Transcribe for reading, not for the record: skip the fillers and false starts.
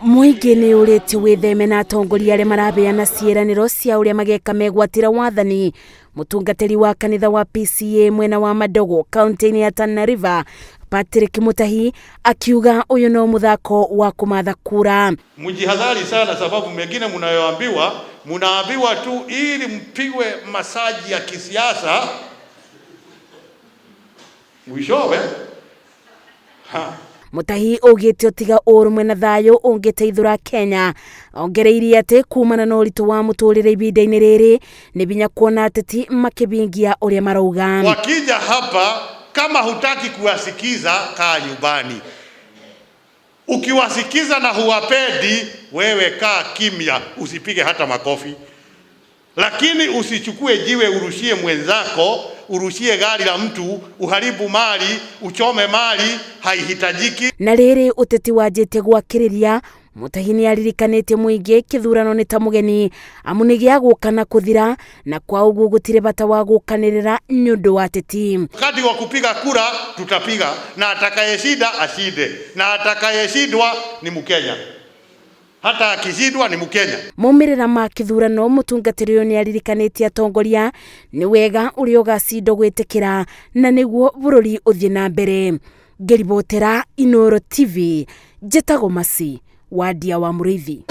Muingi ni uriti witheme na atongoria aria marabeana ciiraniro cia uria mageka megwatira wathani. Mutungatiri wa kanitha wa PCA mwena wa Madogo kaunti-ini ya Tana River Patrick Mutahi akiuga uyu no muthako wa kumatha kura. Mjihadhari sana, sababu mengine munaambiwa tu ili mpigwe masaji ya kisiasa, mwishowe Mutahi ugite utiga urumwe na thayo ungiteithura Kenya. Ongereirie ati kumana na uritu wa muturire ibinda-ini riri ni binya kuona ateti makibingia uria marauga. Wakija hapa, kama hutaki kuwasikiza, kaa nyumbani. Ukiwasikiza na huwapendi, wewe kaa kimya, usipige hata makofi. Lakini usichukue jiwe urushie mwenzako, urushie gari la mtu, uharibu mali, uchome mali, haihitajiki. Na riri uteti wajete gwakiriria. Mutahi ni aririkanite muingi kithurano ni ta mugeni, amu ni gia gukana kuthira, na kwa uguo gutire bata wa gukanirira nyundu wa ateti. Wakati wa kupiga kura tutapiga, na atakayeshinda ashinde, na atakayeshindwa ni Mkenya. Hata akishindwa ni Mkenya. Maumirira ma kithurano mutungatiri uyu ni aririkanite atongoria ni wega uria ugacindo gwitikira na niguo bururi uthie na mbere. Ngeribotera Inooro TV, Njetago Masi, Wadia wa Muriithi.